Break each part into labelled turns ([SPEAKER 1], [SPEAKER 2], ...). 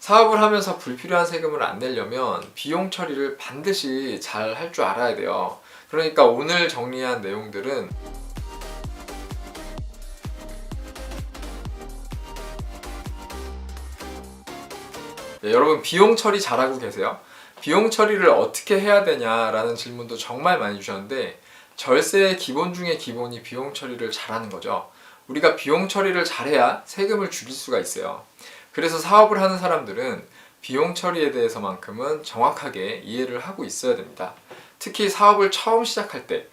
[SPEAKER 1] 사업을 하면서 불필요한 세금을 안 내려면 비용 처리를 반드시 잘 할 줄 알아야 돼요. 그러니까 오늘 정리한 내용들은 네, 여러분 비용 처리 잘하고 계세요? 비용 처리를 어떻게 해야 되냐라는 질문도 정말 많이 주셨는데 절세의 기본 중에 기본이 비용 처리를 잘하는 거죠. 우리가 비용 처리를 잘해야 세금을 줄일 수가 있어요. 그래서 사업을 하는 사람들은 비용 처리에 대해서만큼은 정확하게 이해를 하고 있어야 됩니다. 특히 사업을 처음 시작할 때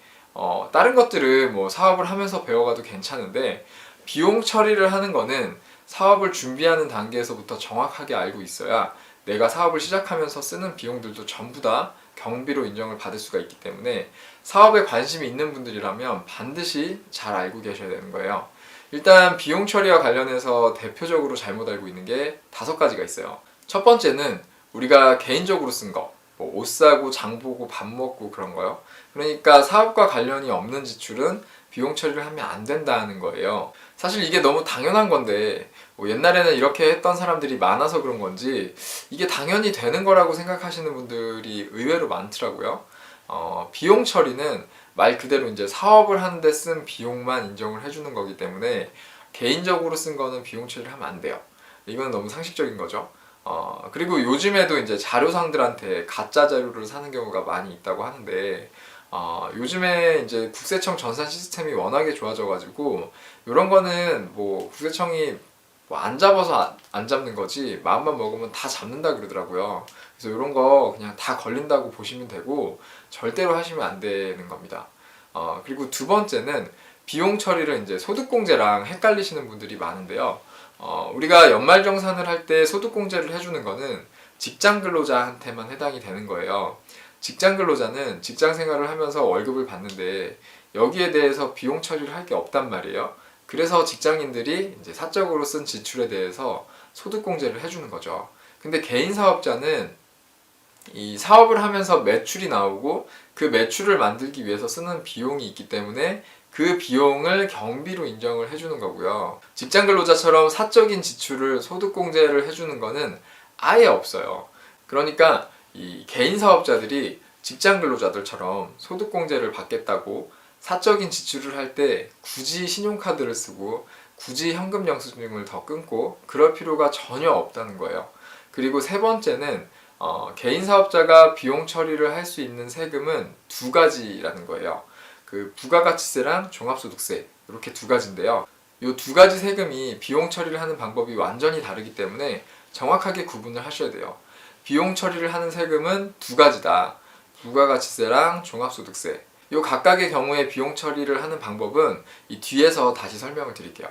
[SPEAKER 1] 다른 것들은 뭐 사업을 하면서 배워가도 괜찮은데 비용 처리를 하는 거는 사업을 준비하는 단계에서부터 정확하게 알고 있어야 내가 사업을 시작하면서 쓰는 비용들도 전부 다 경비로 인정을 받을 수가 있기 때문에 사업에 관심이 있는 분들이라면 반드시 잘 알고 계셔야 되는 거예요. 일단 비용 처리와 관련해서 대표적으로 잘못 알고 있는 게 5가지가 있어요. 첫 번째는 우리가 개인적으로 쓴 거, 뭐 옷 사고 장 보고 밥 먹고 그런 거요. 그러니까 사업과 관련이 없는 지출은 비용 처리를 하면 안 된다는 거예요. 사실 이게 너무 당연한 건데 뭐 옛날에는 이렇게 했던 사람들이 많아서 그런 건지 이게 당연히 되는 거라고 생각하시는 분들이 의외로 많더라고요. 비용 처리는 말 그대로 이제 사업을 하는데 쓴 비용만 인정을 해주는 거기 때문에 개인적으로 쓴 거는 비용 처리를 하면 안 돼요. 이건 너무 상식적인 거죠. 그리고 요즘에도 이제 자료상들한테 가짜 자료를 사는 경우가 많이 있다고 하는데 요즘에 이제 국세청 전산 시스템이 워낙에 좋아져가지고 이런 거는 뭐 국세청이 뭐 안 잡아서 안 잡는 거지 마음만 먹으면 다 잡는다 그러더라고요. 그래서 이런 거 그냥 다 걸린다고 보시면 되고 절대로 하시면 안 되는 겁니다. 그리고 두 번째는 비용 처리를 이제 소득공제랑 헷갈리시는 분들이 많은데요. 우리가 연말정산을 할 때 소득공제를 해주는 거는 직장 근로자한테만 해당이 되는 거예요. 직장 근로자는 직장 생활을 하면서 월급을 받는데 여기에 대해서 비용 처리를 할 게 없단 말이에요. 그래서 직장인들이 이제 사적으로 쓴 지출에 대해서 소득공제를 해주는 거죠. 근데 개인 사업자는 이 사업을 하면서 매출이 나오고 그 매출을 만들기 위해서 쓰는 비용이 있기 때문에 그 비용을 경비로 인정을 해주는 거고요. 직장 근로자처럼 사적인 지출을 소득공제를 해주는 거는 아예 없어요. 그러니까 이 개인 사업자들이 직장 근로자들처럼 소득공제를 받겠다고 사적인 지출을 할 때 굳이 신용카드를 쓰고 굳이 현금 영수증을 더 끊고 그럴 필요가 전혀 없다는 거예요. 그리고 세 번째는 개인 사업자가 비용 처리를 할 수 있는 세금은 2가지라는 거예요. 그 부가가치세랑 종합소득세 이렇게 2가지인데요. 이 2가지 세금이 비용 처리를 하는 방법이 완전히 다르기 때문에 정확하게 구분을 하셔야 돼요. 비용 처리를 하는 세금은 2가지다. 부가가치세랑 종합소득세. 이 각각의 경우에 비용 처리를 하는 방법은 이 뒤에서 다시 설명을 드릴게요.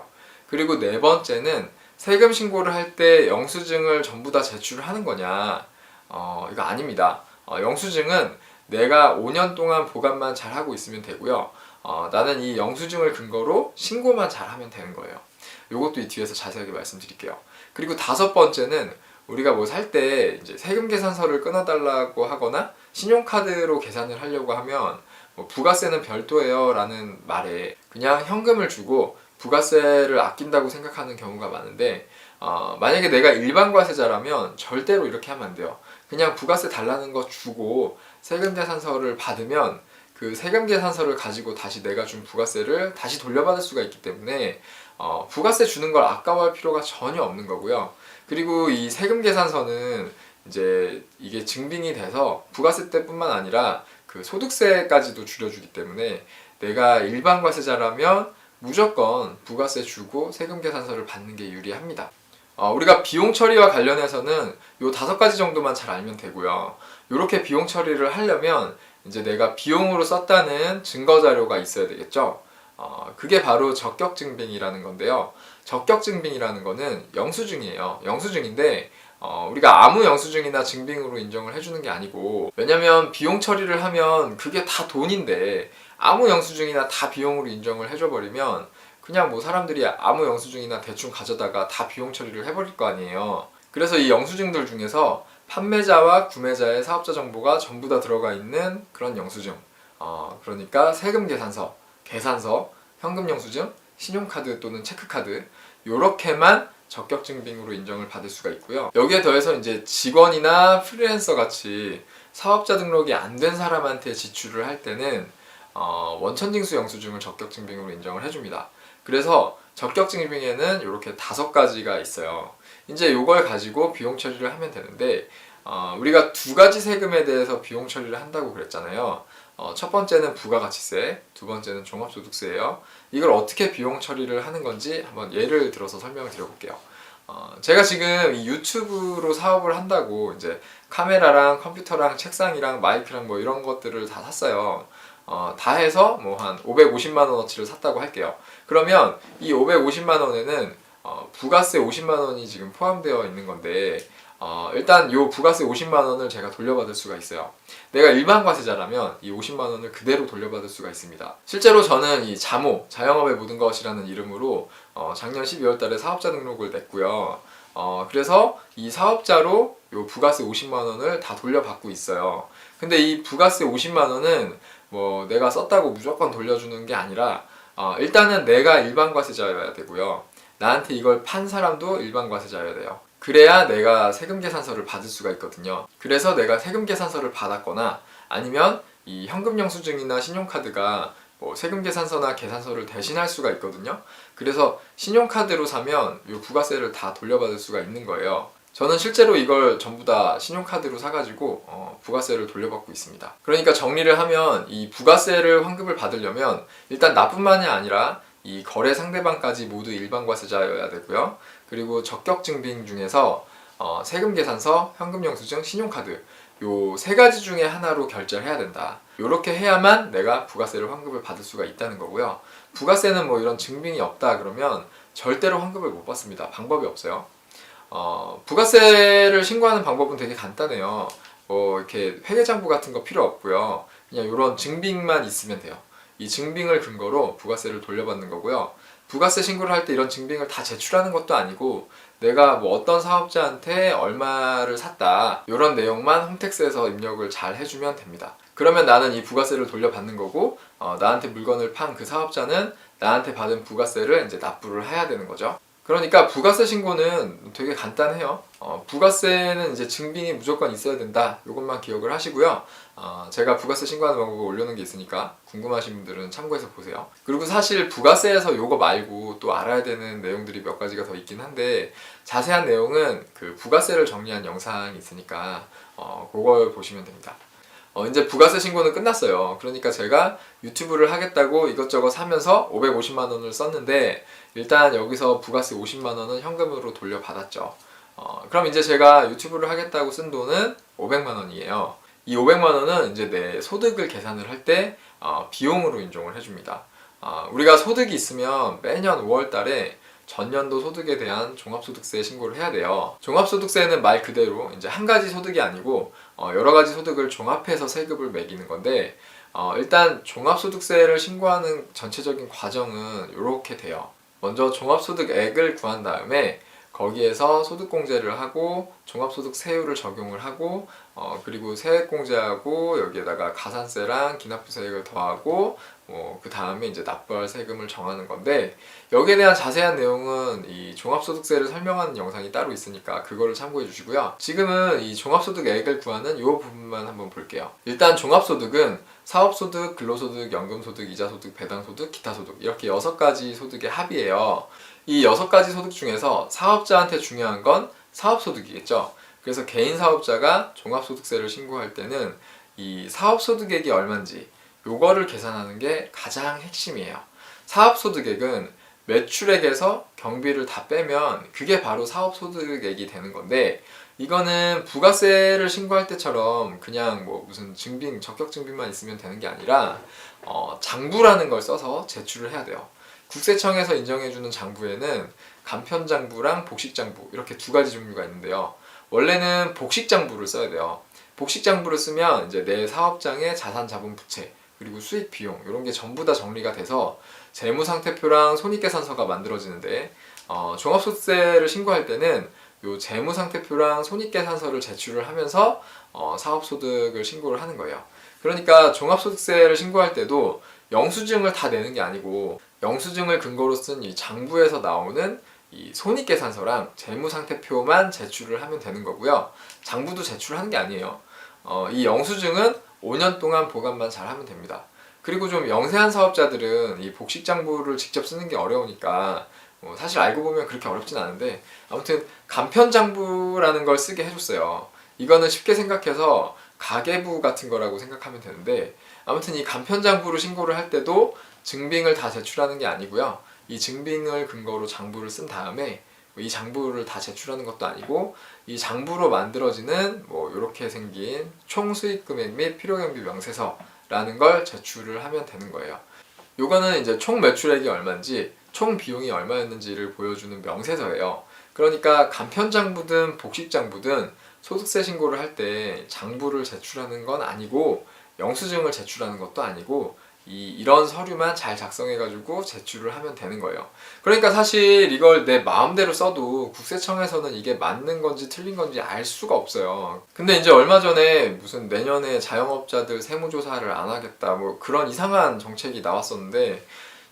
[SPEAKER 1] 그리고 네 번째는 세금 신고를 할 때 영수증을 전부 다 제출을 하는 거냐? 이거 아닙니다. 영수증은 내가 5년 동안 보관만 잘 하고 있으면 되고요. 나는 이 영수증을 근거로 신고만 잘 하면 되는 거예요. 이것도 이 뒤에서 자세하게 말씀드릴게요. 그리고 5번째는 우리가 뭐 살 때 이제 세금 계산서를 끊어달라고 하거나 신용카드로 계산을 하려고 하면 뭐 부가세는 별도예요 라는 말에 그냥 현금을 주고 부가세를 아낀다고 생각하는 경우가 많은데 만약에 내가 일반 과세자라면 절대로 이렇게 하면 안 돼요. 그냥 부가세 달라는 거 주고 세금 계산서를 받으면 그 세금 계산서를 가지고 다시 내가 준 부가세를 다시 돌려받을 수가 있기 때문에 부가세 주는 걸 아까워할 필요가 전혀 없는 거고요. 그리고 이 세금 계산서는 이제 이게 증빙이 돼서 부가세 때뿐만 아니라 그 소득세까지도 줄여주기 때문에 내가 일반 과세자라면 무조건 부가세 주고 세금 계산서를 받는 게 유리합니다. 우리가 비용 처리와 관련해서는 요 5가지 정도만 잘 알면 되고요. 이렇게 비용 처리를 하려면 이제 내가 비용으로 썼다는 증거 자료가 있어야 되겠죠. 그게 바로 적격증빙이라는 건데요. 적격증빙이라는 거는 영수증이에요. 영수증인데 우리가 아무 영수증이나 증빙으로 인정을 해주는 게 아니고, 왜냐면 비용 처리를 하면 그게 다 돈인데 아무 영수증이나 다 비용으로 인정을 해줘 버리면 그냥 뭐 사람들이 아무 영수증이나 대충 가져다가 다 비용 처리를 해버릴 거 아니에요. 그래서 이 영수증들 중에서 판매자와 구매자의 사업자 정보가 전부 다 들어가 있는 그런 영수증, 그러니까 세금 계산서, 계산서, 현금 영수증, 신용카드 또는 체크카드, 요렇게만 적격증빙으로 인정을 받을 수가 있고요. 여기에 더해서 이제 직원이나 프리랜서 같이 사업자 등록이 안 된 사람한테 지출을 할 때는 원천징수 영수증을 적격증빙으로 인정을 해줍니다. 그래서 적격증빙에는 이렇게 5가지가 있어요. 이제 이걸 가지고 비용 처리를 하면 되는데 우리가 2가지 세금에 대해서 비용 처리를 한다고 그랬잖아요. 첫 번째는 부가가치세, 두 번째는 종합소득세예요. 이걸 어떻게 비용 처리를 하는 건지 한번 예를 들어서 설명을 드려볼게요. 제가 지금 이 유튜브로 사업을 한다고 이제 카메라랑 컴퓨터랑 책상이랑 마이크랑 뭐 이런 것들을 다 샀어요. 다 해서 뭐 한 550만 원어치를 샀다고 할게요. 그러면 이 550만 원에는 부가세 50만 원이 지금 포함되어 있는 건데 일단 요 부가세 50만 원을 제가 돌려받을 수가 있어요. 내가 일반 과세자라면 이 50만 원을 그대로 돌려받을 수가 있습니다. 실제로 저는 이 자모, 자영업의 모든 것이라는 이름으로 작년 12월 달에 사업자 등록을 냈고요. 그래서 이 사업자로 요 부가세 50만 원을 다 돌려받고 있어요. 근데 이 부가세 50만 원은 뭐 내가 썼다고 무조건 돌려주는 게 아니라 일단은 내가 일반 과세자여야 되고요. 나한테 이걸 판 사람도 일반 과세자여야 돼요. 그래야 내가 세금 계산서를 받을 수가 있거든요. 그래서 내가 세금 계산서를 받았거나 아니면 이 현금 영수증이나 신용카드가 뭐 세금 계산서나 계산서를 대신할 수가 있거든요. 그래서 신용카드로 사면 이 부가세를 다 돌려받을 수가 있는 거예요. 저는 실제로 이걸 전부 다 신용카드로 사가지고 부가세를 돌려받고 있습니다. 그러니까 정리를 하면 이 부가세를 환급을 받으려면 일단 나뿐만이 아니라 이 거래 상대방까지 모두 일반과세자여야 되고요. 그리고 적격증빙 중에서 세금 계산서, 현금 영수증, 신용카드 요 3가지 중에 하나로 결제를 해야 된다. 요렇게 해야만 내가 부가세를 환급을 받을 수가 있다는 거고요. 부가세는 뭐 이런 증빙이 없다 그러면 절대로 환급을 못 받습니다. 방법이 없어요. 부가세를 신고하는 방법은 되게 간단해요. 뭐 이렇게 회계장부 같은 거 필요 없고요. 그냥 이런 증빙만 있으면 돼요. 이 증빙을 근거로 부가세를 돌려받는 거고요. 부가세 신고를 할 때 이런 증빙을 다 제출하는 것도 아니고 내가 뭐 어떤 사업자한테 얼마를 샀다 이런 내용만 홈택스에서 입력을 잘 해주면 됩니다. 그러면 나는 이 부가세를 돌려받는 거고 나한테 물건을 판 그 사업자는 나한테 받은 부가세를 이제 납부를 해야 되는 거죠. 그러니까 부가세 신고는 되게 간단해요. 부가세는 이제 증빙이 무조건 있어야 된다. 이것만 기억을 하시고요. 제가 부가세 신고하는 방법을 올려놓은 게 있으니까 궁금하신 분들은 참고해서 보세요. 그리고 사실 부가세에서 이거 말고 또 알아야 되는 내용들이 몇 가지가 더 있긴 한데 자세한 내용은 그 부가세를 정리한 영상이 있으니까 그걸 보시면 됩니다. 이제 부가세 신고는 끝났어요. 그러니까 제가 유튜브를 하겠다고 이것저것 사면서 550만 원을 썼는데 일단 여기서 부가세 50만 원은 현금으로 돌려받았죠. 그럼 이제 제가 유튜브를 하겠다고 쓴 돈은 500만 원이에요. 이 500만 원은 이제 내 소득을 계산을 할 때 비용으로 인정을 해줍니다. 우리가 소득이 있으면 매년 5월 달에 전년도 소득에 대한 종합소득세 신고를 해야 돼요. 종합소득세는 말 그대로 이제 한 가지 소득이 아니고 여러 가지 소득을 종합해서 세금을 매기는 건데 일단 종합소득세를 신고하는 전체적인 과정은 이렇게 돼요. 먼저 종합소득액을 구한 다음에 거기에서 소득공제를 하고 종합소득세율을 적용을 하고 그리고 세액공제하고 여기에다가 가산세랑 기납부세액을 더하고 그 다음에 이제 납부할 세금을 정하는 건데 여기에 대한 자세한 내용은 이 종합소득세를 설명하는 영상이 따로 있으니까 그거를 참고해 주시고요. 지금은 이 종합소득액을 구하는 이 부분만 한번 볼게요. 일단 종합소득은 사업소득, 근로소득, 연금소득, 이자소득, 배당소득, 기타소득 이렇게 6가지 소득의 합이에요. 이 6가지 소득 중에서 사업자한테 중요한 건 사업소득이겠죠. 그래서 개인 사업자가 종합소득세를 신고할 때는 이 사업소득액이 얼마인지 요거를 계산하는 게 가장 핵심이에요. 사업소득액은 매출액에서 경비를 다 빼면 그게 바로 사업소득액이 되는 건데 이거는 부가세를 신고할 때처럼 그냥 뭐 무슨 증빙, 적격증빙만 있으면 되는 게 아니라 장부라는 걸 써서 제출을 해야 돼요. 국세청에서 인정해주는 장부에는 간편장부랑 복식장부 이렇게 2가지 종류가 있는데요. 원래는 복식장부를 써야 돼요. 복식장부를 쓰면 이제 내 사업장의 자산, 자본, 부채 그리고 수익, 비용 이런 게 전부 다 정리가 돼서 재무상태표랑 손익계산서가 만들어지는데 종합소득세를 신고할 때는 요 재무상태표랑 손익계산서를 제출을 하면서 사업소득을 신고를 하는 거예요. 그러니까 종합소득세를 신고할 때도 영수증을 다 내는 게 아니고 영수증을 근거로 쓴 이 장부에서 나오는 이 손익계산서랑 재무상태표만 제출을 하면 되는 거고요. 장부도 제출하는 게 아니에요. 이 영수증은 5년 동안 보관만 잘 하면 됩니다. 그리고 좀 영세한 사업자들은 이 복식장부를 직접 쓰는 게 어려우니까 사실 알고 보면 그렇게 어렵진 않은데 아무튼 간편장부라는 걸 쓰게 해줬어요. 이거는 쉽게 생각해서 가계부 같은 거라고 생각하면 되는데 아무튼 이 간편장부로 신고를 할 때도 증빙을 다 제출하는 게 아니고요. 이 증빙을 근거로 장부를 쓴 다음에 이 장부를 다 제출하는 것도 아니고 이 장부로 만들어지는 이렇게 생긴 총 수익금액 및 필요경비 명세서라는 걸 제출을 하면 되는 거예요. 요거는 이제 총 매출액이 얼마인지 총 비용이 얼마였는지를 보여주는 명세서예요. 그러니까 간편장부든 복식장부든 소득세 신고를 할 때 장부를 제출하는 건 아니고 영수증을 제출하는 것도 아니고 이런 서류만 잘 작성해가지고 제출을 하면 되는 거예요. 그러니까 사실 이걸 내 마음대로 써도 국세청에서는 이게 맞는 건지 틀린 건지 알 수가 없어요. 근데 이제 얼마 전에 무슨 내년에 자영업자들 세무조사를 안 하겠다 그런 이상한 정책이 나왔었는데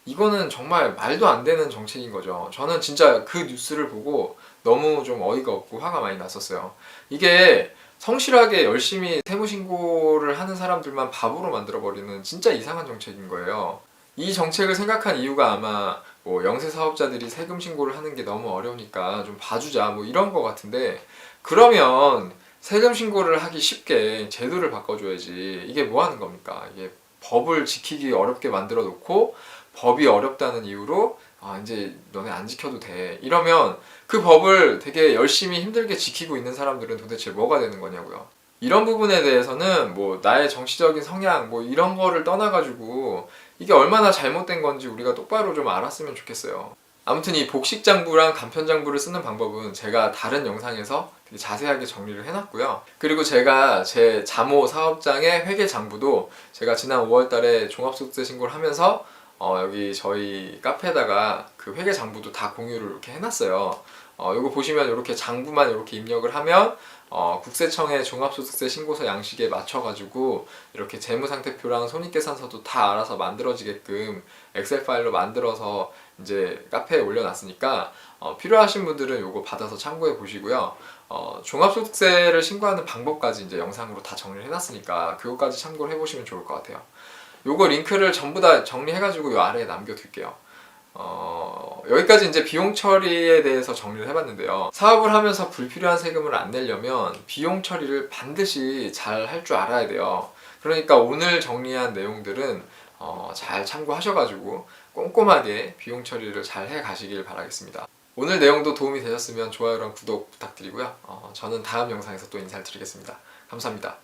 [SPEAKER 1] 이거는 정말 말도 안 되는 정책인 거죠. 저는 진짜 그 뉴스를 보고 너무 좀 어이가 없고 화가 많이 났었어요. 이게 성실하게 열심히 세무신고를 하는 사람들만 바보로 만들어버리는 진짜 이상한 정책인 거예요. 이 정책을 생각한 이유가 아마 영세 사업자들이 세금 신고를 하는 게 너무 어려우니까 좀 봐주자 이런 거 같은데 그러면 세금 신고를 하기 쉽게 제도를 바꿔줘야지 이게 뭐 하는 겁니까? 이게 법을 지키기 어렵게 만들어 놓고 법이 어렵다는 이유로 이제 너네 안 지켜도 돼 이러면 그 법을 되게 열심히 힘들게 지키고 있는 사람들은 도대체 뭐가 되는 거냐고요. 이런 부분에 대해서는 나의 정치적인 성향 이런 거를 떠나가지고 이게 얼마나 잘못된 건지 우리가 똑바로 좀 알았으면 좋겠어요. 아무튼 이 복식장부랑 간편장부를 쓰는 방법은 제가 다른 영상에서 되게 자세하게 정리를 해놨고요. 그리고 제가 제 자모 사업장의 회계장부도 제가 지난 5월달에 종합소득세 신고를 하면서 여기 저희 카페에다가 그 회계장부도 다 공유를 이렇게 해놨어요. 이거 보시면 이렇게 장부만 이렇게 입력을 하면 국세청의 종합소득세 신고서 양식에 맞춰가지고 이렇게 재무상태표랑 손익계산서도 다 알아서 만들어지게끔 엑셀 파일로 만들어서 이제 카페에 올려놨으니까 필요하신 분들은 이거 받아서 참고해 보시고요. 종합소득세를 신고하는 방법까지 이제 영상으로 다 정리를 해놨으니까 그것까지 참고를 해보시면 좋을 것 같아요. 요거 링크를 전부 다 정리해가지고 요 아래에 남겨둘게요. 여기까지 이제 비용 처리에 대해서 정리를 해봤는데요. 사업을 하면서 불필요한 세금을 안 내려면 비용 처리를 반드시 잘 할 줄 알아야 돼요. 그러니까 오늘 정리한 내용들은 잘 참고하셔가지고 꼼꼼하게 비용 처리를 잘 해가시길 바라겠습니다. 오늘 내용도 도움이 되셨으면 좋아요랑 구독 부탁드리고요. 저는 다음 영상에서 또 인사를 드리겠습니다. 감사합니다.